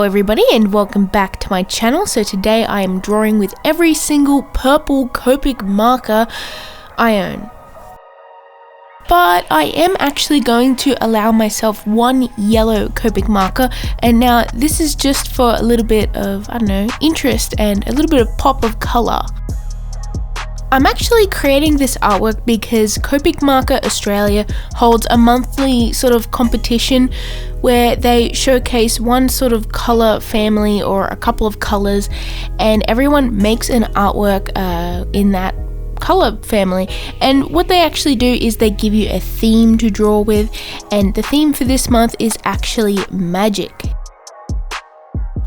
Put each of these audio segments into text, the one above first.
Hello everybody and welcome back to my channel. So today I am drawing with every single purple Copic marker I own. But I am actually going to allow myself one yellow Copic marker, and now this is just for a little bit of, interest and a little bit of pop of colour. I'm actually creating this artwork because Copic Marker Australia holds a monthly sort of competition where they showcase one sort of colour family or a couple of colours, and everyone makes an artwork in that colour family. And what they actually do is they give you a theme to draw with, and the theme for this month is actually magic.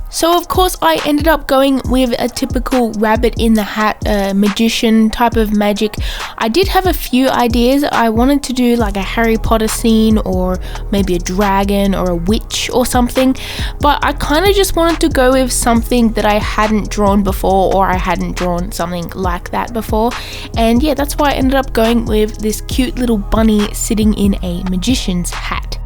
So of course I ended up going with a typical rabbit in the hat, magician type of magic. I did have a few ideas. I wanted to do like a Harry Potter scene or maybe a dragon or a witch or something, but I kind of just wanted to go with something that I hadn't drawn before, or I hadn't drawn something like that before. And yeah, that's why I ended up going with this cute little bunny sitting in a magician's hat.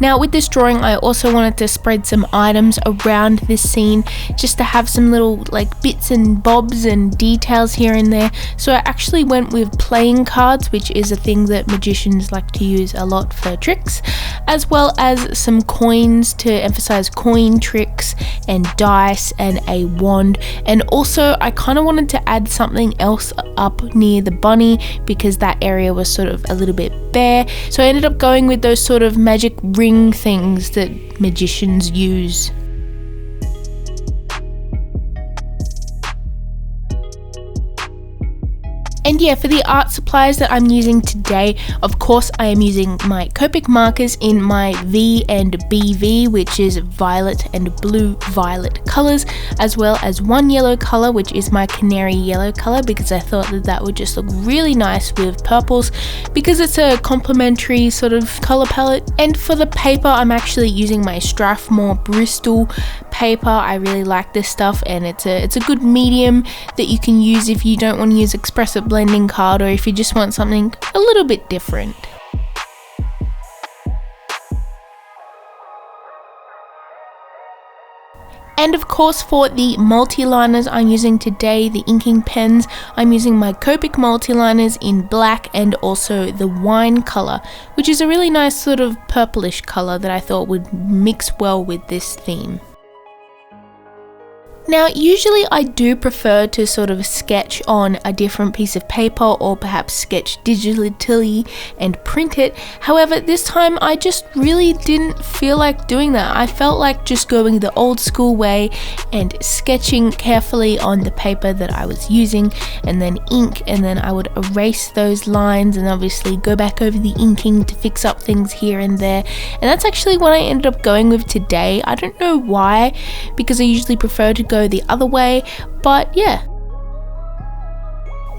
Now with this drawing, I also wanted to spread some items around this scene just to have some little like bits and bobs and details here and there. So I actually went with playing cards, which is a thing that magicians like to use a lot for tricks, as well as some coins to emphasize coin tricks, and dice and a wand. And also I kind of wanted to add something else up near the bunny because that area was sort of a little bit bare. So I ended up going with those sort of magic ring things that magicians use. And yeah, for the art supplies that I'm using today, of course I am using my Copic markers in my V and BV, which is violet and blue violet colors, as well as one yellow color, which is my canary yellow color, because I thought that that would just look really nice with purples because it's a complementary sort of color palette. And for the paper, I'm actually using my Strathmore Bristol paper. I really like this stuff, and it's a good medium that you can use if you don't want to use expressive blending card, or if you just want something a little bit different. And of course for the multi-liners I'm using today, the inking pens, I'm using my Copic multi-liners in black and also the wine color, which is a really nice sort of purplish color that I thought would mix well with this theme. Now, usually I do prefer to sort of sketch on a different piece of paper, or perhaps sketch digitally and print it. However, this time I just really didn't feel like doing that. I felt like just going the old school way and sketching carefully on the paper that I was using, and then ink, and then I would erase those lines and obviously go back over the inking to fix up things here and there. And that's actually what I ended up going with today. I don't know why, because I usually prefer to go the other way, but yeah.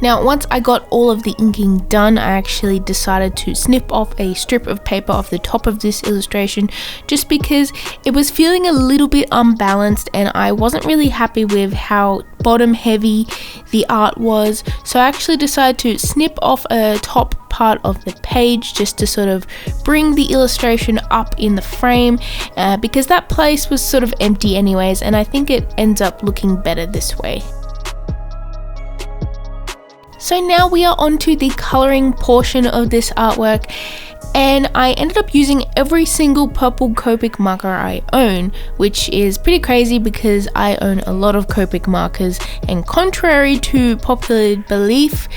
Now once I got all of the inking done, I actually decided to snip off a strip of paper off the top of this illustration, just because it was feeling a little bit unbalanced and I wasn't really happy with how bottom heavy the art was. So I actually decided to snip off a top part of the page just to sort of bring the illustration up in the frame, because that place was sort of empty anyways, and I think it ends up looking better this way. So now we are on to the colouring portion of this artwork, and I ended up using every single purple Copic marker I own, which is pretty crazy because I own a lot of Copic markers, and contrary to popular belief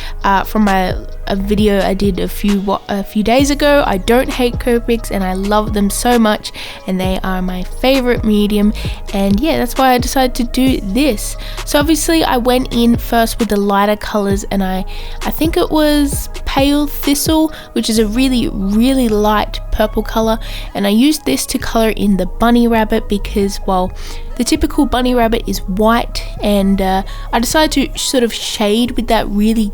from a video I did a few days ago, I don't hate Copics and I love them so much, and they are my favorite medium. And yeah, that's why I decided to do this. So obviously I went in first with the lighter colors, and I think it was Pale Thistle, which is a really light purple color, and I used this to color in the bunny rabbit because, well, the typical bunny rabbit is white, and I decided to sort of shade with that really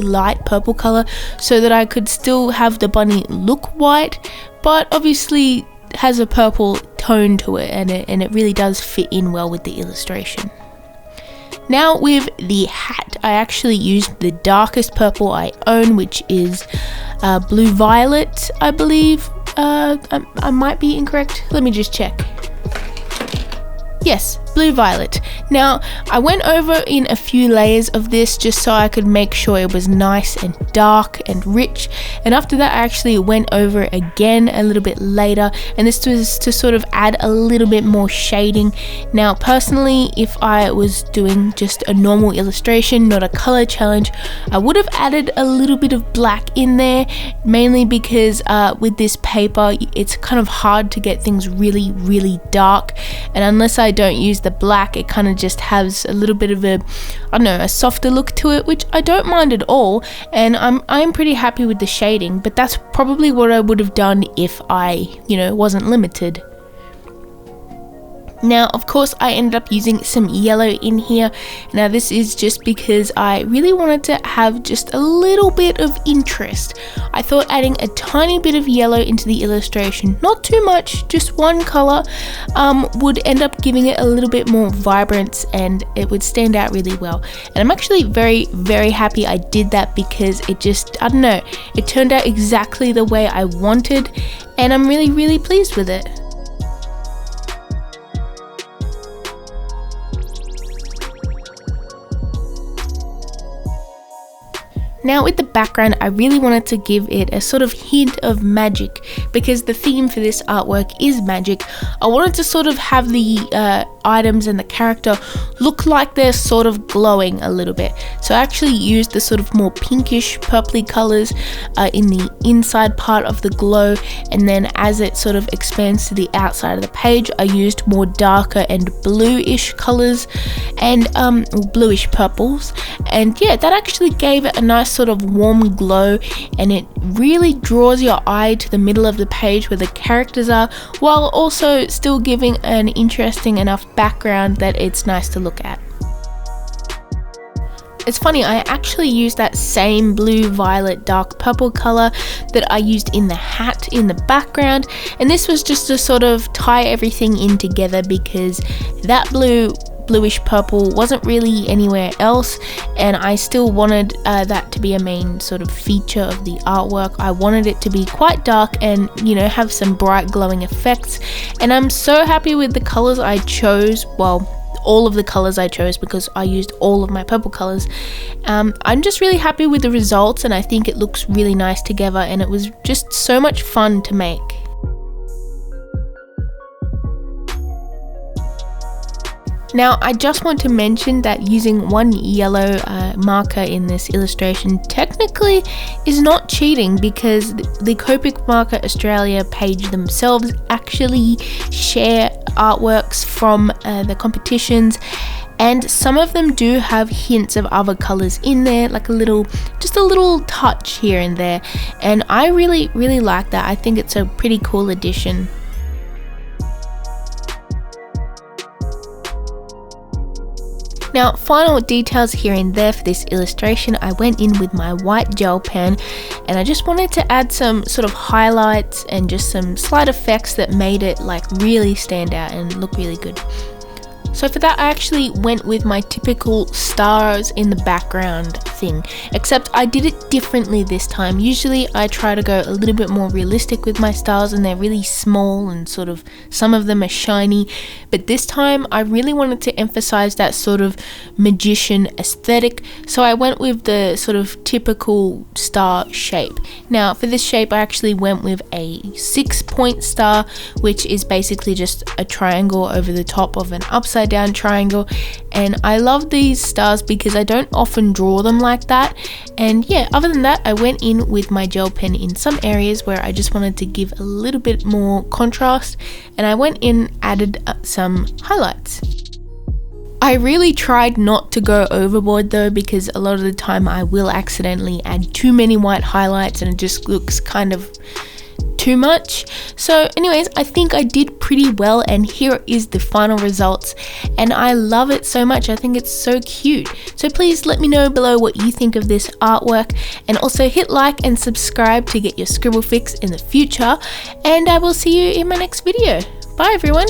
light purple color so that I could still have the bunny look white, but obviously has a purple tone to it, and it really does fit in well with the illustration. Now with the hat, I actually used the darkest purple I own, which is blue violet, I believe. I might be incorrect. Let me just check. Yes, blue violet. Now, I went over in a few layers of this just so I could make sure it was nice and dark and rich, and after that I actually went over again a little bit later, and this was to sort of add a little bit more shading. Now personally, if I was doing just a normal illustration, not a color challenge, I would have added a little bit of black in there, mainly because with this paper it's kind of hard to get things really dark, and unless I don't use the black, it kind of just has a little bit of a, I don't know, a softer look to it, which I don't mind at all, and I'm pretty happy with the shading, but that's probably what I would have done if I, wasn't limited. Now, of course, I ended up using some yellow in here. Now, this is just because I really wanted to have just a little bit of interest. I thought adding a tiny bit of yellow into the illustration, not too much, just one color, would end up giving it a little bit more vibrance and it would stand out really well. And I'm actually very happy I did that because it just, I don't know, it turned out exactly the way I wanted, and I'm really pleased with it. Now with the background, I really wanted to give it a sort of hint of magic because the theme for this artwork is magic. I wanted to sort of have the items and the character look like they're sort of glowing a little bit. So I actually used the sort of more pinkish purpley colors in the inside part of the glow, and then as it sort of expands to the outside of the page, I used more darker and bluish colors and bluish purples, and yeah, that actually gave it a nice sort of warm glow, and it really draws your eye to the middle of the page where the characters are, while also still giving an interesting enough background that it's nice to look at. It's funny, I actually used that same blue, violet, dark purple color that I used in the hat in the background, and this was just to sort of tie everything in together because that bluish purple wasn't really anywhere else, and I still wanted that to be a main sort of feature of the artwork. I wanted it to be quite dark and have some bright glowing effects, and I'm so happy with the colors I chose. Well, all of the colors I chose because I used all of my purple colors. I'm just really happy with the results, and I think it looks really nice together, and it was just so much fun to make. Now, I just want to mention that using one yellow marker in this illustration technically is not cheating because the Copic Marker Australia page themselves actually share artworks from the competitions, and some of them do have hints of other colors in there, like just a little touch here and there, and I really like that. I think it's a pretty cool addition. Now, final details here and there for this illustration, I went in with my white gel pen, and I just wanted to add some sort of highlights and just some slight effects that made it like really stand out and look really good. So for that, I actually went with my typical stars in the background thing, except I did it differently this time. Usually I try to go a little bit more realistic with my stars, and they're really small and sort of, some of them are shiny, but this time I really wanted to emphasize that sort of magician aesthetic, so I went with the sort of typical star shape. Now for this shape, I actually went with a 6-point star, which is basically just a triangle over the top of an upside down triangle, and I love these stars because I don't often draw them like that. And yeah, other than that, I went in with my gel pen in some areas where I just wanted to give a little bit more contrast, and I went in, added some highlights. I really tried not to go overboard though, because a lot of the time I will accidentally add too many white highlights and it just looks kind of too much. So anyways, I think I did pretty well, and here is the final results, and I love it so much. I think it's so cute. So please let me know below what you think of this artwork, and also hit like and subscribe to get your scribble fix in the future, and I will see you in my next video. Bye everyone.